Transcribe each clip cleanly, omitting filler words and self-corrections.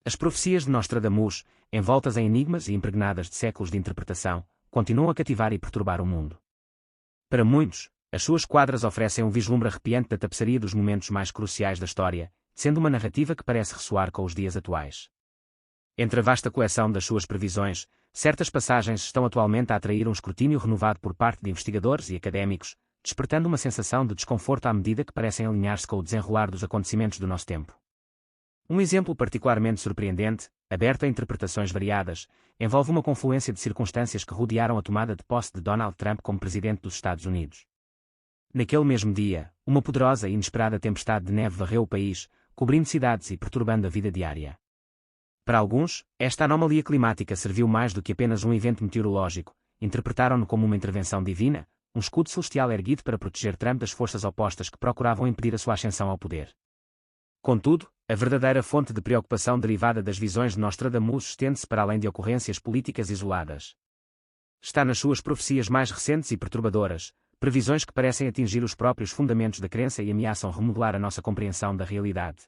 As profecias de Nostradamus, envoltas em enigmas e impregnadas de séculos de interpretação, continuam a cativar e perturbar o mundo. Para muitos, as suas quadras oferecem um vislumbre arrepiante da tapeçaria dos momentos mais cruciais da história, sendo uma narrativa que parece ressoar com os dias atuais. Entre a vasta coleção das suas previsões, certas passagens estão atualmente a atrair um escrutínio renovado por parte de investigadores e académicos, despertando uma sensação de desconforto à medida que parecem alinhar-se com o desenrolar dos acontecimentos do nosso tempo. Um exemplo particularmente surpreendente, aberto a interpretações variadas, envolve uma confluência de circunstâncias que rodearam a tomada de posse de Donald Trump como presidente dos Estados Unidos. Naquele mesmo dia, uma poderosa e inesperada tempestade de neve varreu o país, cobrindo cidades e perturbando a vida diária. Para alguns, esta anomalia climática serviu mais do que apenas um evento meteorológico, interpretaram-no como uma intervenção divina, um escudo celestial erguido para proteger Trump das forças opostas que procuravam impedir a sua ascensão ao poder. Contudo, a verdadeira fonte de preocupação derivada das visões de Nostradamus estende-se para além de ocorrências políticas isoladas. Está nas suas profecias mais recentes e perturbadoras, previsões que parecem atingir os próprios fundamentos da crença e ameaçam remodelar a nossa compreensão da realidade.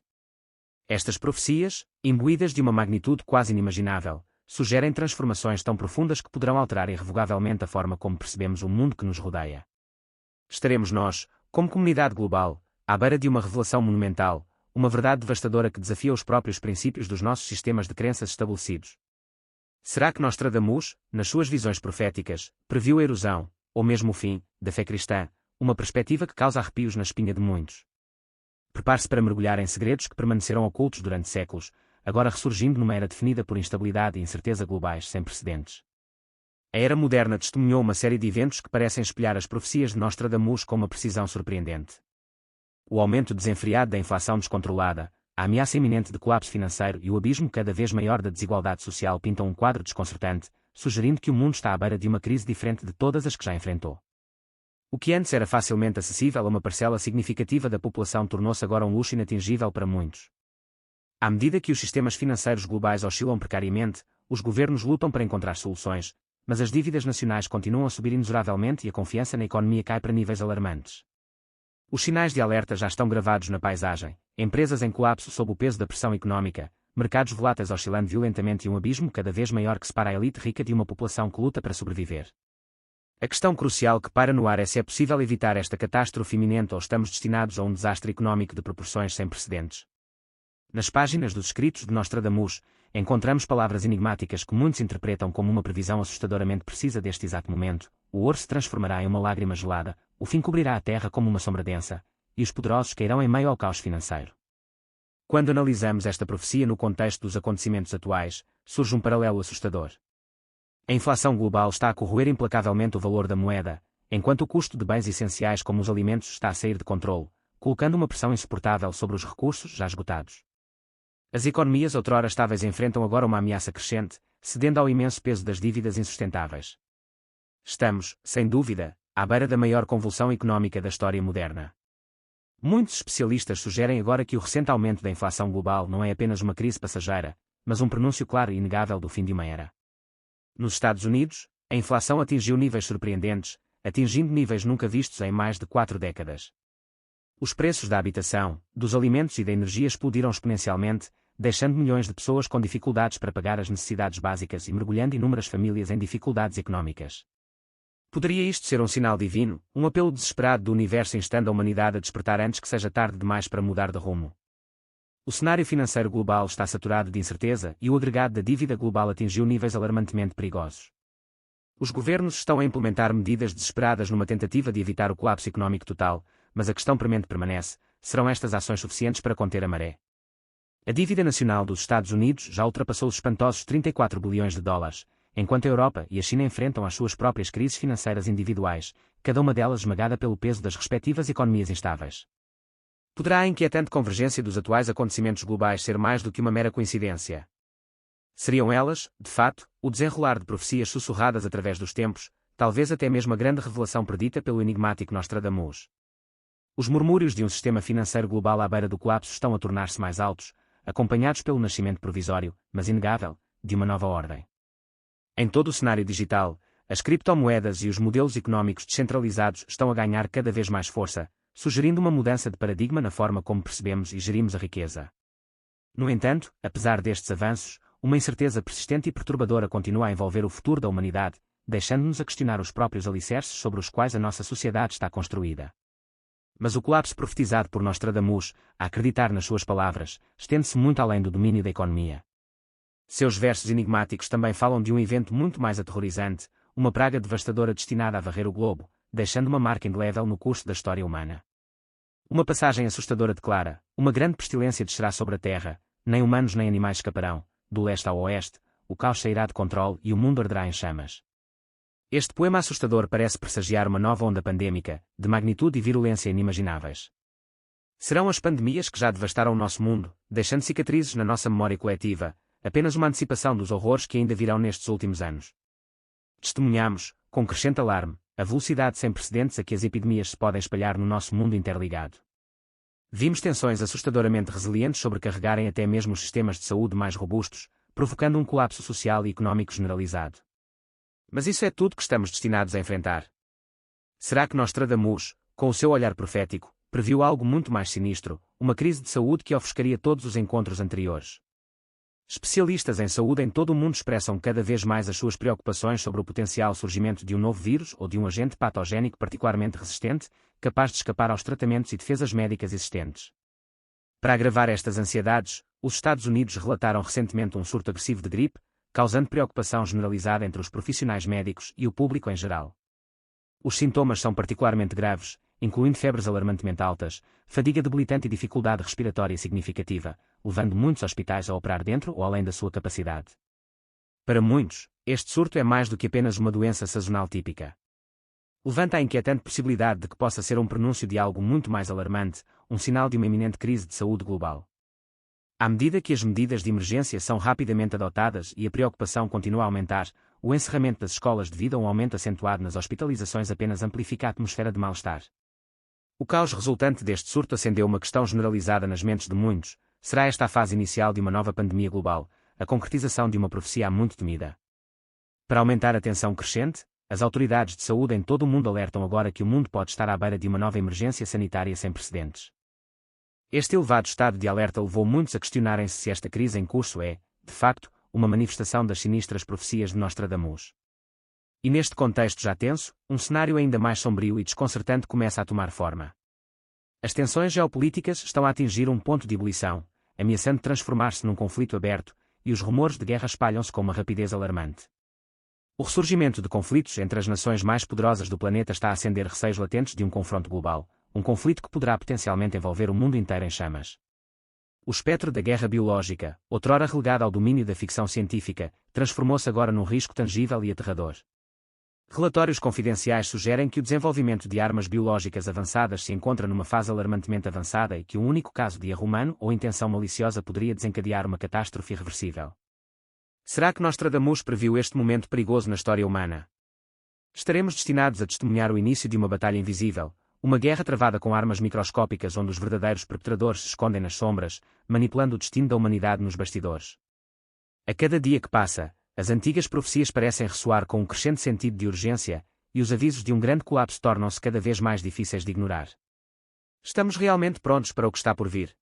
Estas profecias, imbuídas de uma magnitude quase inimaginável, sugerem transformações tão profundas que poderão alterar irrevogavelmente a forma como percebemos o mundo que nos rodeia. Estaremos nós, como comunidade global, à beira de uma revelação monumental, uma verdade devastadora que desafia os próprios princípios dos nossos sistemas de crenças estabelecidos. Será que Nostradamus, nas suas visões proféticas, previu a erosão, ou mesmo o fim, da fé cristã, uma perspectiva que causa arrepios na espinha de muitos? Prepare-se para mergulhar em segredos que permaneceram ocultos durante séculos, agora ressurgindo numa era definida por instabilidade e incerteza globais sem precedentes. A era moderna testemunhou uma série de eventos que parecem espelhar as profecias de Nostradamus com uma precisão surpreendente. O aumento desenfreado da inflação descontrolada, a ameaça iminente de colapso financeiro e o abismo cada vez maior da desigualdade social pintam um quadro desconcertante, sugerindo que o mundo está à beira de uma crise diferente de todas as que já enfrentou. O que antes era facilmente acessível a uma parcela significativa da população tornou-se agora um luxo inatingível para muitos. À medida que os sistemas financeiros globais oscilam precariamente, os governos lutam para encontrar soluções, mas as dívidas nacionais continuam a subir inexoravelmente e a confiança na economia cai para níveis alarmantes. Os sinais de alerta já estão gravados na paisagem, empresas em colapso sob o peso da pressão económica, mercados voláteis oscilando violentamente e um abismo cada vez maior que separa a elite rica de uma população que luta para sobreviver. A questão crucial que paira no ar é se é possível evitar esta catástrofe iminente ou estamos destinados a um desastre económico de proporções sem precedentes. Nas páginas dos escritos de Nostradamus, encontramos palavras enigmáticas que muitos interpretam como uma previsão assustadoramente precisa deste exato momento: o ouro se transformará em uma lágrima gelada, o fim cobrirá a terra como uma sombra densa, e os poderosos cairão em meio ao caos financeiro. Quando analisamos esta profecia no contexto dos acontecimentos atuais, surge um paralelo assustador. A inflação global está a corroer implacavelmente o valor da moeda, enquanto o custo de bens essenciais como os alimentos está a sair de controle, colocando uma pressão insuportável sobre os recursos já esgotados. As economias outrora estáveis enfrentam agora uma ameaça crescente, cedendo ao imenso peso das dívidas insustentáveis. Estamos, sem dúvida, à beira da maior convulsão económica da história moderna. Muitos especialistas sugerem agora que o recente aumento da inflação global não é apenas uma crise passageira, mas um prenúncio claro e inegável do fim de uma era. Nos Estados Unidos, a inflação atingiu níveis surpreendentes, atingindo níveis nunca vistos em mais de 4 décadas. Os preços da habitação, dos alimentos e da energia explodiram exponencialmente, deixando milhões de pessoas com dificuldades para pagar as necessidades básicas e mergulhando inúmeras famílias em dificuldades económicas. Poderia isto ser um sinal divino, um apelo desesperado do universo instando a humanidade a despertar antes que seja tarde demais para mudar de rumo? O cenário financeiro global está saturado de incerteza e o agregado da dívida global atingiu níveis alarmantemente perigosos. Os governos estão a implementar medidas desesperadas numa tentativa de evitar o colapso económico total, mas a questão premente permanece: serão estas ações suficientes para conter a maré? A dívida nacional dos Estados Unidos já ultrapassou os espantosos 34 bilhões de dólares, enquanto a Europa e a China enfrentam as suas próprias crises financeiras individuais, cada uma delas esmagada pelo peso das respectivas economias instáveis. Poderá a inquietante convergência dos atuais acontecimentos globais ser mais do que uma mera coincidência? Seriam elas, de fato, o desenrolar de profecias sussurradas através dos tempos, talvez até mesmo a grande revelação predita pelo enigmático Nostradamus? Os murmúrios de um sistema financeiro global à beira do colapso estão a tornar-se mais altos, acompanhados pelo nascimento provisório, mas inegável, de uma nova ordem. Em todo o cenário digital, as criptomoedas e os modelos económicos descentralizados estão a ganhar cada vez mais força, sugerindo uma mudança de paradigma na forma como percebemos e gerimos a riqueza. No entanto, apesar destes avanços, uma incerteza persistente e perturbadora continua a envolver o futuro da humanidade, deixando-nos a questionar os próprios alicerces sobre os quais a nossa sociedade está construída. Mas o colapso profetizado por Nostradamus, a acreditar nas suas palavras, estende-se muito além do domínio da economia. Seus versos enigmáticos também falam de um evento muito mais aterrorizante, uma praga devastadora destinada a varrer o globo, deixando uma marca indelével no curso da história humana. Uma passagem assustadora declara: uma grande pestilência descerá sobre a terra, nem humanos nem animais escaparão, do leste ao oeste, o caos sairá de controle e o mundo arderá em chamas. Este poema assustador parece pressagiar uma nova onda pandêmica, de magnitude e virulência inimagináveis. Serão as pandemias que já devastaram o nosso mundo, deixando cicatrizes na nossa memória coletiva, apenas uma antecipação dos horrores que ainda virão nestes últimos anos. Testemunhamos, com crescente alarme, a velocidade sem precedentes a que as epidemias se podem espalhar no nosso mundo interligado. Vimos tensões assustadoramente resilientes sobrecarregarem até mesmo os sistemas de saúde mais robustos, provocando um colapso social e económico generalizado. Mas isso é tudo que estamos destinados a enfrentar? Será que Nostradamus, com o seu olhar profético, previu algo muito mais sinistro, uma crise de saúde que ofuscaria todos os encontros anteriores? Especialistas em saúde em todo o mundo expressam cada vez mais as suas preocupações sobre o potencial surgimento de um novo vírus ou de um agente patogénico particularmente resistente, capaz de escapar aos tratamentos e defesas médicas existentes. Para agravar estas ansiedades, os Estados Unidos relataram recentemente um surto agressivo de gripe, causando preocupação generalizada entre os profissionais médicos e o público em geral. Os sintomas são particularmente graves, incluindo febres alarmantemente altas, fadiga debilitante e dificuldade respiratória significativa, levando muitos hospitais a operar dentro ou além da sua capacidade. Para muitos, este surto é mais do que apenas uma doença sazonal típica. Levanta a inquietante possibilidade de que possa ser um prenúncio de algo muito mais alarmante, um sinal de uma iminente crise de saúde global. À medida que as medidas de emergência são rapidamente adotadas e a preocupação continua a aumentar, o encerramento das escolas devido a um aumento acentuado nas hospitalizações apenas amplifica a atmosfera de mal-estar. O caos resultante deste surto acendeu uma questão generalizada nas mentes de muitos: será esta a fase inicial de uma nova pandemia global, a concretização de uma profecia há muito temida? Para aumentar a tensão crescente, as autoridades de saúde em todo o mundo alertam agora que o mundo pode estar à beira de uma nova emergência sanitária sem precedentes. Este elevado estado de alerta levou muitos a questionarem-se se esta crise em curso é, de facto, uma manifestação das sinistras profecias de Nostradamus. E neste contexto já tenso, um cenário ainda mais sombrio e desconcertante começa a tomar forma. As tensões geopolíticas estão a atingir um ponto de ebulição, ameaçando transformar-se num conflito aberto, e os rumores de guerra espalham-se com uma rapidez alarmante. O ressurgimento de conflitos entre as nações mais poderosas do planeta está a acender receios latentes de um confronto global, um conflito que poderá potencialmente envolver o mundo inteiro em chamas. O espectro da guerra biológica, outrora relegado ao domínio da ficção científica, transformou-se agora num risco tangível e aterrador. Relatórios confidenciais sugerem que o desenvolvimento de armas biológicas avançadas se encontra numa fase alarmantemente avançada e que um único caso de erro humano ou intenção maliciosa poderia desencadear uma catástrofe irreversível. Será que Nostradamus previu este momento perigoso na história humana? Estaremos destinados a testemunhar o início de uma batalha invisível, uma guerra travada com armas microscópicas onde os verdadeiros perpetradores se escondem nas sombras, manipulando o destino da humanidade nos bastidores. A cada dia que passa, as antigas profecias parecem ressoar com um crescente sentido de urgência, e os avisos de um grande colapso tornam-se cada vez mais difíceis de ignorar. Estamos realmente prontos para o que está por vir?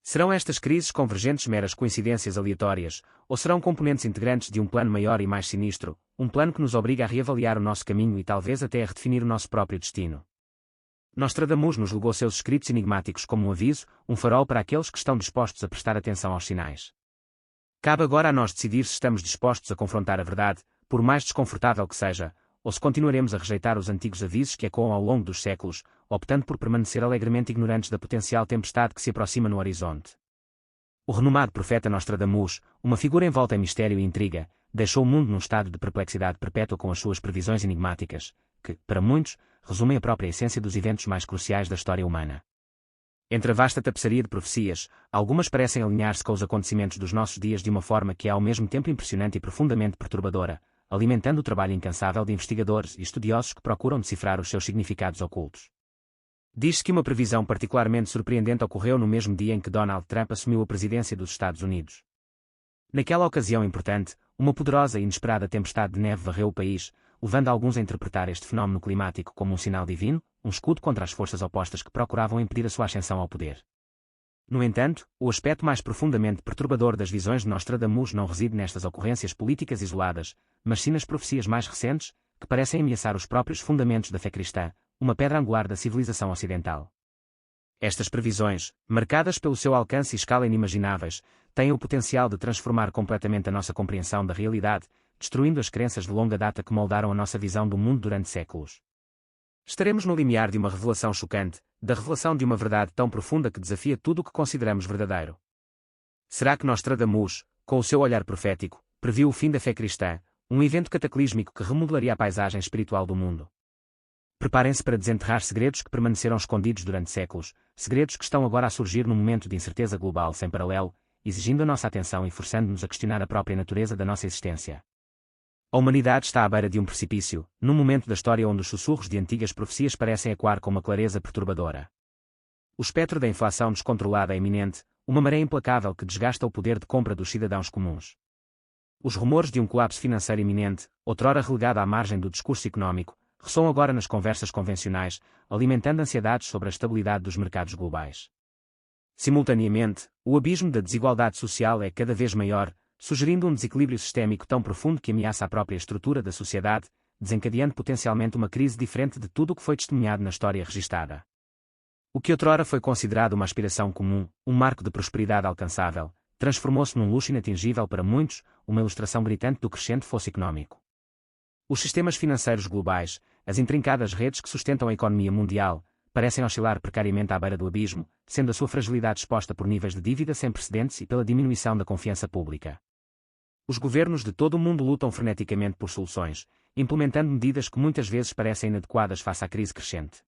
Serão estas crises convergentes meras coincidências aleatórias, ou serão componentes integrantes de um plano maior e mais sinistro, um plano que nos obriga a reavaliar o nosso caminho e talvez até a redefinir o nosso próprio destino? Nostradamus nos legou seus escritos enigmáticos como um aviso, um farol para aqueles que estão dispostos a prestar atenção aos sinais. Cabe agora a nós decidir se estamos dispostos a confrontar a verdade, por mais desconfortável que seja, ou se continuaremos a rejeitar os antigos avisos que ecoam ao longo dos séculos, optando por permanecer alegremente ignorantes da potencial tempestade que se aproxima no horizonte. O renomado profeta Nostradamus, uma figura envolta em mistério e intriga, deixou o mundo num estado de perplexidade perpétua com as suas previsões enigmáticas, que, para muitos, resumem a própria essência dos eventos mais cruciais da história humana. Entre a vasta tapeçaria de profecias, algumas parecem alinhar-se com os acontecimentos dos nossos dias de uma forma que é ao mesmo tempo impressionante e profundamente perturbadora, alimentando o trabalho incansável de investigadores e estudiosos que procuram decifrar os seus significados ocultos. Diz-se que uma previsão particularmente surpreendente ocorreu no mesmo dia em que Donald Trump assumiu a presidência dos Estados Unidos. Naquela ocasião importante, uma poderosa e inesperada tempestade de neve varreu o país, levando alguns a interpretar este fenómeno climático como um sinal divino, um escudo contra as forças opostas que procuravam impedir a sua ascensão ao poder. No entanto, o aspecto mais profundamente perturbador das visões de Nostradamus não reside nestas ocorrências políticas isoladas, mas sim nas profecias mais recentes, que parecem ameaçar os próprios fundamentos da fé cristã, uma pedra angular da civilização ocidental. Estas previsões, marcadas pelo seu alcance e escala inimagináveis, têm o potencial de transformar completamente a nossa compreensão da realidade, destruindo as crenças de longa data que moldaram a nossa visão do mundo durante séculos. Estaremos no limiar de uma revelação chocante, da revelação de uma verdade tão profunda que desafia tudo o que consideramos verdadeiro. Será que Nostradamus, com o seu olhar profético, previu o fim da fé cristã, um evento cataclísmico que remodelaria a paisagem espiritual do mundo? Preparem-se para desenterrar segredos que permaneceram escondidos durante séculos, segredos que estão agora a surgir num momento de incerteza global sem paralelo, exigindo a nossa atenção e forçando-nos a questionar a própria natureza da nossa existência. A humanidade está à beira de um precipício, num momento da história onde os sussurros de antigas profecias parecem ecoar com uma clareza perturbadora. O espectro da inflação descontrolada é iminente, uma maré implacável que desgasta o poder de compra dos cidadãos comuns. Os rumores de um colapso financeiro iminente, outrora relegado à margem do discurso económico, ressoam agora nas conversas convencionais, alimentando ansiedades sobre a estabilidade dos mercados globais. Simultaneamente, o abismo da desigualdade social é cada vez maior, sugerindo um desequilíbrio sistémico tão profundo que ameaça a própria estrutura da sociedade, desencadeando potencialmente uma crise diferente de tudo o que foi testemunhado na história registada. O que outrora foi considerado uma aspiração comum, um marco de prosperidade alcançável, transformou-se num luxo inatingível para muitos, uma ilustração gritante do crescente fosso económico. Os sistemas financeiros globais, as intrincadas redes que sustentam a economia mundial, parecem oscilar precariamente à beira do abismo, sendo a sua fragilidade exposta por níveis de dívida sem precedentes e pela diminuição da confiança pública. Os governos de todo o mundo lutam freneticamente por soluções, implementando medidas que muitas vezes parecem inadequadas face à crise crescente.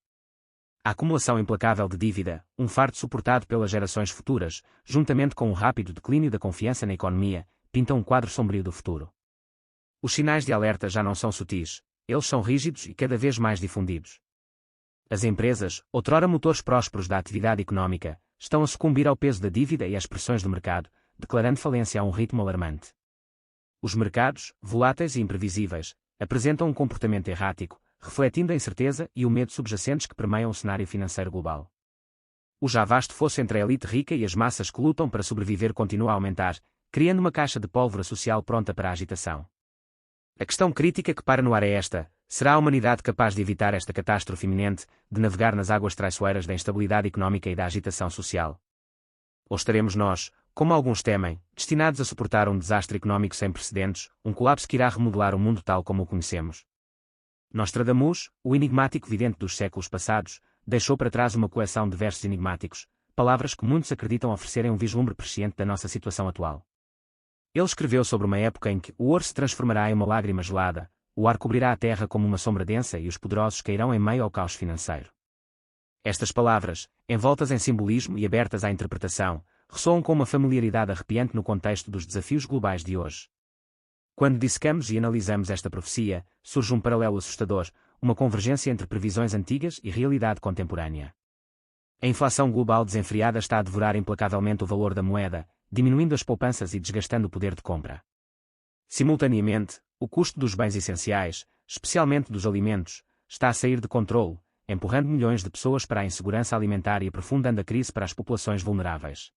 A acumulação implacável de dívida, um fardo suportado pelas gerações futuras, juntamente com o rápido declínio da confiança na economia, pintam um quadro sombrio do futuro. Os sinais de alerta já não são sutis, eles são rígidos e cada vez mais difundidos. As empresas, outrora motores prósperos da atividade económica, estão a sucumbir ao peso da dívida e às pressões do mercado, declarando falência a um ritmo alarmante. Os mercados, voláteis e imprevisíveis, apresentam um comportamento errático, refletindo a incerteza e o medo subjacentes que permeiam o cenário financeiro global. O já vasto fosso entre a elite rica e as massas que lutam para sobreviver continua a aumentar, criando uma caixa de pólvora social pronta para a agitação. A questão crítica que para no ar é esta: será a humanidade capaz de evitar esta catástrofe iminente, de navegar nas águas traiçoeiras da instabilidade económica e da agitação social? Ou estaremos nós, como alguns temem, destinados a suportar um desastre económico sem precedentes, um colapso que irá remodelar o mundo tal como o conhecemos? Nostradamus, o enigmático vidente dos séculos passados, deixou para trás uma coleção de versos enigmáticos, palavras que muitos acreditam oferecerem um vislumbre presciente da nossa situação atual. Ele escreveu sobre uma época em que o ouro se transformará em uma lágrima gelada, o ar cobrirá a terra como uma sombra densa e os poderosos cairão em meio ao caos financeiro. Estas palavras, envoltas em simbolismo e abertas à interpretação, ressoam com uma familiaridade arrepiante no contexto dos desafios globais de hoje. Quando dissecamos e analisamos esta profecia, surge um paralelo assustador, uma convergência entre previsões antigas e realidade contemporânea. A inflação global desenfreada está a devorar implacavelmente o valor da moeda, diminuindo as poupanças e desgastando o poder de compra. Simultaneamente, o custo dos bens essenciais, especialmente dos alimentos, está a sair de controle, empurrando milhões de pessoas para a insegurança alimentar e aprofundando a crise para as populações vulneráveis.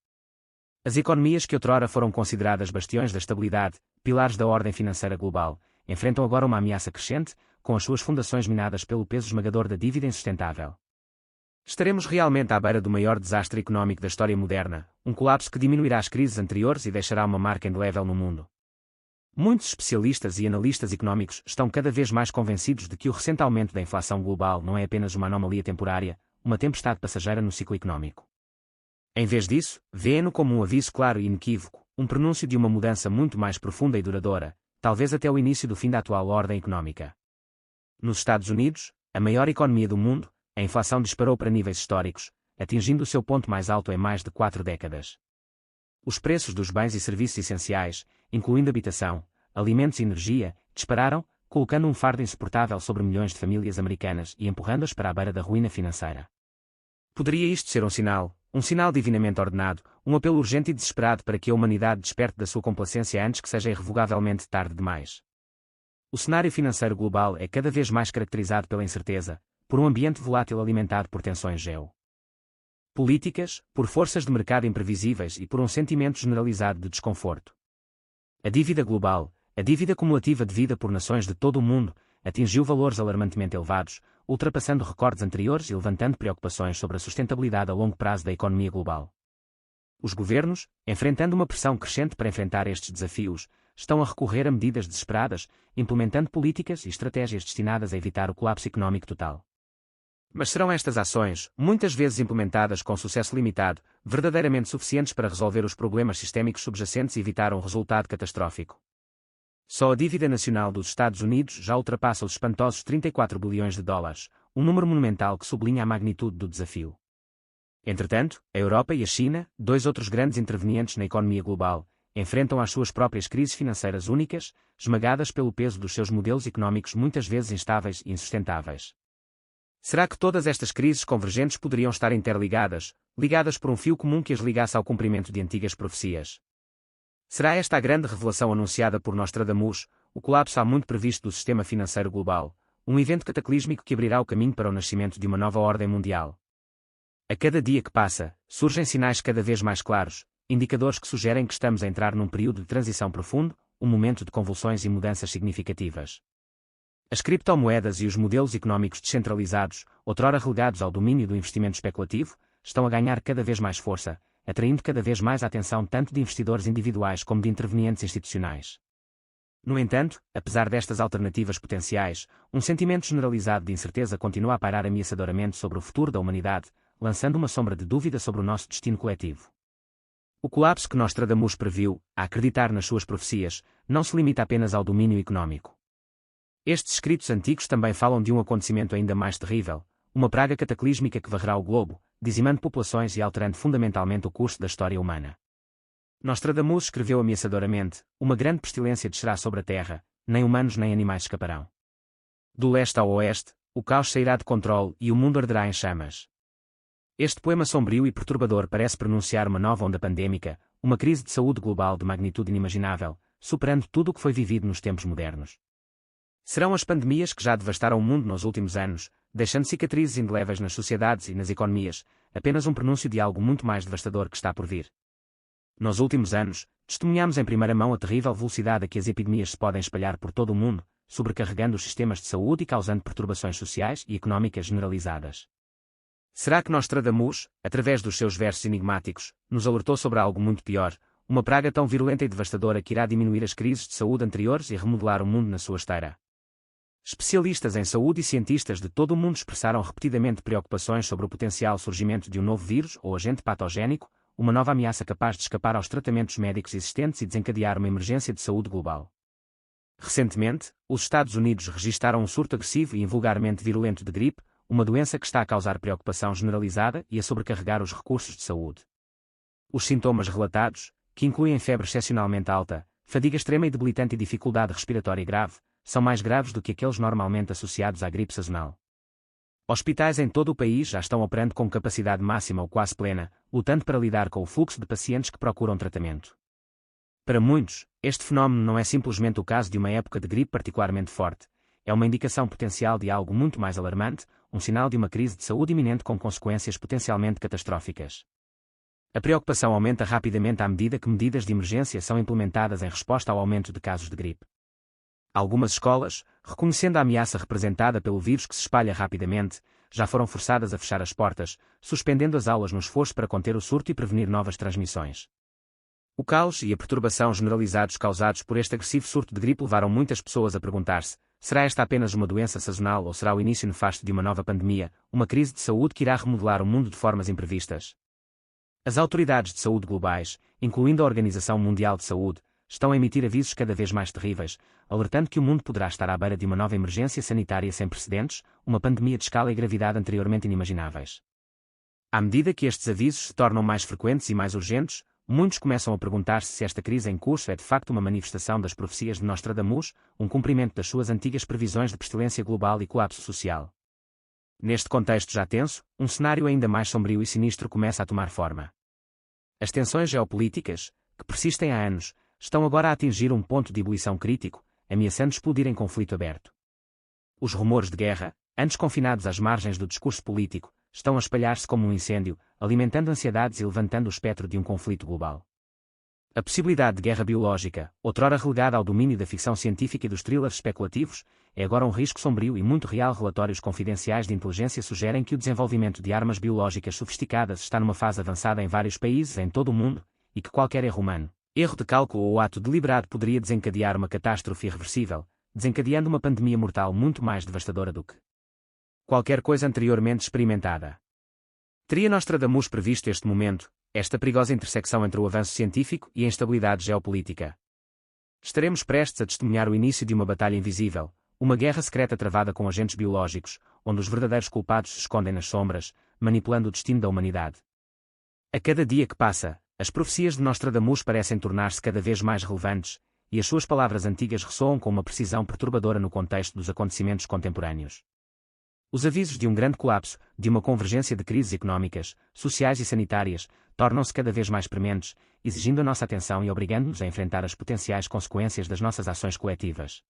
As economias que outrora foram consideradas bastiões da estabilidade, pilares da ordem financeira global, enfrentam agora uma ameaça crescente, com as suas fundações minadas pelo peso esmagador da dívida insustentável. Estaremos realmente à beira do maior desastre económico da história moderna, um colapso que diminuirá as crises anteriores e deixará uma marca indelével no mundo. Muitos especialistas e analistas económicos estão cada vez mais convencidos de que o recente aumento da inflação global não é apenas uma anomalia temporária, uma tempestade passageira no ciclo económico. Em vez disso, vêem-no como um aviso claro e inequívoco, um prenúncio de uma mudança muito mais profunda e duradoura, talvez até o início do fim da atual ordem económica. Nos Estados Unidos, a maior economia do mundo, a inflação disparou para níveis históricos, atingindo o seu ponto mais alto em mais de 4 décadas. Os preços dos bens e serviços essenciais, incluindo habitação, alimentos e energia, dispararam, colocando um fardo insuportável sobre milhões de famílias americanas e empurrando-as para a beira da ruína financeira. Poderia isto ser um sinal divinamente ordenado, um apelo urgente e desesperado para que a humanidade desperte da sua complacência antes que seja irrevogavelmente tarde demais? O cenário financeiro global é cada vez mais caracterizado pela incerteza, por um ambiente volátil alimentado por tensões políticas, por forças de mercado imprevisíveis e por um sentimento generalizado de desconforto. A dívida global, a dívida cumulativa devida por nações de todo o mundo, atingiu valores alarmantemente elevados, ultrapassando recordes anteriores e levantando preocupações sobre a sustentabilidade a longo prazo da economia global. Os governos, enfrentando uma pressão crescente para enfrentar estes desafios, estão a recorrer a medidas desesperadas, implementando políticas e estratégias destinadas a evitar o colapso económico total. Mas serão estas ações, muitas vezes implementadas com sucesso limitado, verdadeiramente suficientes para resolver os problemas sistémicos subjacentes e evitar um resultado catastrófico? Só a dívida nacional dos Estados Unidos já ultrapassa os espantosos 34 bilhões de dólares, um número monumental que sublinha a magnitude do desafio. Entretanto, a Europa e a China, dois outros grandes intervenientes na economia global, enfrentam as suas próprias crises financeiras únicas, esmagadas pelo peso dos seus modelos económicos muitas vezes instáveis e insustentáveis. Será que todas estas crises convergentes poderiam estar interligadas, ligadas por um fio comum que as ligasse ao cumprimento de antigas profecias? Será esta a grande revelação anunciada por Nostradamus, o colapso há muito previsto do sistema financeiro global, um evento cataclísmico que abrirá o caminho para o nascimento de uma nova ordem mundial? A cada dia que passa, surgem sinais cada vez mais claros, indicadores que sugerem que estamos a entrar num período de transição profundo, um momento de convulsões e mudanças significativas. As criptomoedas e os modelos económicos descentralizados, outrora relegados ao domínio do investimento especulativo, estão a ganhar cada vez mais força, atraindo cada vez mais a atenção tanto de investidores individuais como de intervenientes institucionais. No entanto, apesar destas alternativas potenciais, um sentimento generalizado de incerteza continua a pairar ameaçadoramente sobre o futuro da humanidade, lançando uma sombra de dúvida sobre o nosso destino coletivo. O colapso que Nostradamus previu, a acreditar nas suas profecias, não se limita apenas ao domínio económico. Estes escritos antigos também falam de um acontecimento ainda mais terrível, uma praga cataclísmica que varrerá o globo, dizimando populações e alterando fundamentalmente o curso da história humana. Nostradamus escreveu ameaçadoramente: uma grande pestilência descerá sobre a terra, nem humanos nem animais escaparão. Do leste ao oeste, o caos sairá de controle e o mundo arderá em chamas. Este poema sombrio e perturbador parece pronunciar uma nova onda pandêmica, uma crise de saúde global de magnitude inimaginável, superando tudo o que foi vivido nos tempos modernos. Serão as pandemias que já devastaram o mundo nos últimos anos, deixando cicatrizes indeléveis nas sociedades e nas economias, apenas um prenúncio de algo muito mais devastador que está por vir. Nos últimos anos, testemunhamos em primeira mão a terrível velocidade a que as epidemias se podem espalhar por todo o mundo, sobrecarregando os sistemas de saúde e causando perturbações sociais e económicas generalizadas. Será que Nostradamus, através dos seus versos enigmáticos, nos alertou sobre algo muito pior, uma praga tão virulenta e devastadora que irá diminuir as crises de saúde anteriores e remodelar o mundo na sua esteira? Especialistas em saúde e cientistas de todo o mundo expressaram repetidamente preocupações sobre o potencial surgimento de um novo vírus ou agente patogénico, uma nova ameaça capaz de escapar aos tratamentos médicos existentes e desencadear uma emergência de saúde global. Recentemente, os Estados Unidos registaram um surto agressivo e invulgarmente virulento de gripe, uma doença que está a causar preocupação generalizada e a sobrecarregar os recursos de saúde. Os sintomas relatados, que incluem febre excepcionalmente alta, fadiga extrema e debilitante e dificuldade respiratória grave, são mais graves do que aqueles normalmente associados à gripe sazonal. Hospitais em todo o país já estão operando com capacidade máxima ou quase plena, lutando para lidar com o fluxo de pacientes que procuram tratamento. Para muitos, este fenómeno não é simplesmente o caso de uma época de gripe particularmente forte, é uma indicação potencial de algo muito mais alarmante, um sinal de uma crise de saúde iminente com consequências potencialmente catastróficas. A preocupação aumenta rapidamente à medida que medidas de emergência são implementadas em resposta ao aumento de casos de gripe. Algumas escolas, reconhecendo a ameaça representada pelo vírus que se espalha rapidamente, já foram forçadas a fechar as portas, suspendendo as aulas no esforço para conter o surto e prevenir novas transmissões. O caos e a perturbação generalizados causados por este agressivo surto de gripe levaram muitas pessoas a perguntar-se: será esta apenas uma doença sazonal ou será o início nefasto de uma nova pandemia, uma crise de saúde que irá remodelar o mundo de formas imprevistas? As autoridades de saúde globais, incluindo a Organização Mundial de Saúde, estão a emitir avisos cada vez mais terríveis, alertando que o mundo poderá estar à beira de uma nova emergência sanitária sem precedentes, uma pandemia de escala e gravidade anteriormente inimagináveis. À medida que estes avisos se tornam mais frequentes e mais urgentes, muitos começam a perguntar-se se esta crise em curso é de facto uma manifestação das profecias de Nostradamus, um cumprimento das suas antigas previsões de pestilência global e colapso social. Neste contexto já tenso, um cenário ainda mais sombrio e sinistro começa a tomar forma. As tensões geopolíticas, que persistem há anos, estão agora a atingir um ponto de ebulição crítico, ameaçando explodir em conflito aberto. Os rumores de guerra, antes confinados às margens do discurso político, estão a espalhar-se como um incêndio, alimentando ansiedades e levantando o espectro de um conflito global. A possibilidade de guerra biológica, outrora relegada ao domínio da ficção científica e dos thrillers especulativos, é agora um risco sombrio e muito real. Relatórios confidenciais de inteligência sugerem que o desenvolvimento de armas biológicas sofisticadas está numa fase avançada em vários países em todo o mundo, e que qualquer erro humano, erro de cálculo ou ato deliberado poderia desencadear uma catástrofe irreversível, desencadeando uma pandemia mortal muito mais devastadora do que qualquer coisa anteriormente experimentada. Teria Nostradamus previsto este momento, esta perigosa intersecção entre o avanço científico e a instabilidade geopolítica? Estaremos prestes a testemunhar o início de uma batalha invisível, uma guerra secreta travada com agentes biológicos, onde os verdadeiros culpados se escondem nas sombras, manipulando o destino da humanidade. A cada dia que passa, as profecias de Nostradamus parecem tornar-se cada vez mais relevantes, e as suas palavras antigas ressoam com uma precisão perturbadora no contexto dos acontecimentos contemporâneos. Os avisos de um grande colapso, de uma convergência de crises económicas, sociais e sanitárias, tornam-se cada vez mais prementes, exigindo a nossa atenção e obrigando-nos a enfrentar as potenciais consequências das nossas ações coletivas.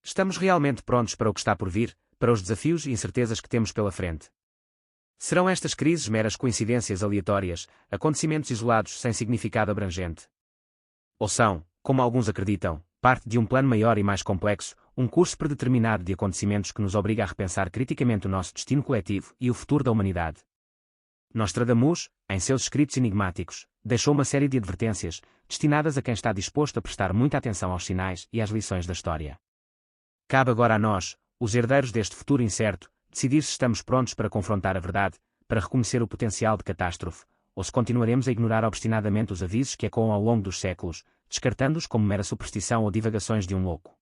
Estamos realmente prontos para o que está por vir, para os desafios e incertezas que temos pela frente? Serão estas crises meras coincidências aleatórias, acontecimentos isolados sem significado abrangente? Ou são, como alguns acreditam, parte de um plano maior e mais complexo, um curso predeterminado de acontecimentos que nos obriga a repensar criticamente o nosso destino coletivo e o futuro da humanidade? Nostradamus, em seus escritos enigmáticos, deixou uma série de advertências, destinadas a quem está disposto a prestar muita atenção aos sinais e às lições da história. Cabe agora a nós, os herdeiros deste futuro incerto, decidir se estamos prontos para confrontar a verdade, para reconhecer o potencial de catástrofe, ou se continuaremos a ignorar obstinadamente os avisos que ecoam ao longo dos séculos, descartando-os como mera superstição ou divagações de um louco.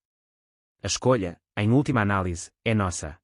A escolha, em última análise, é nossa.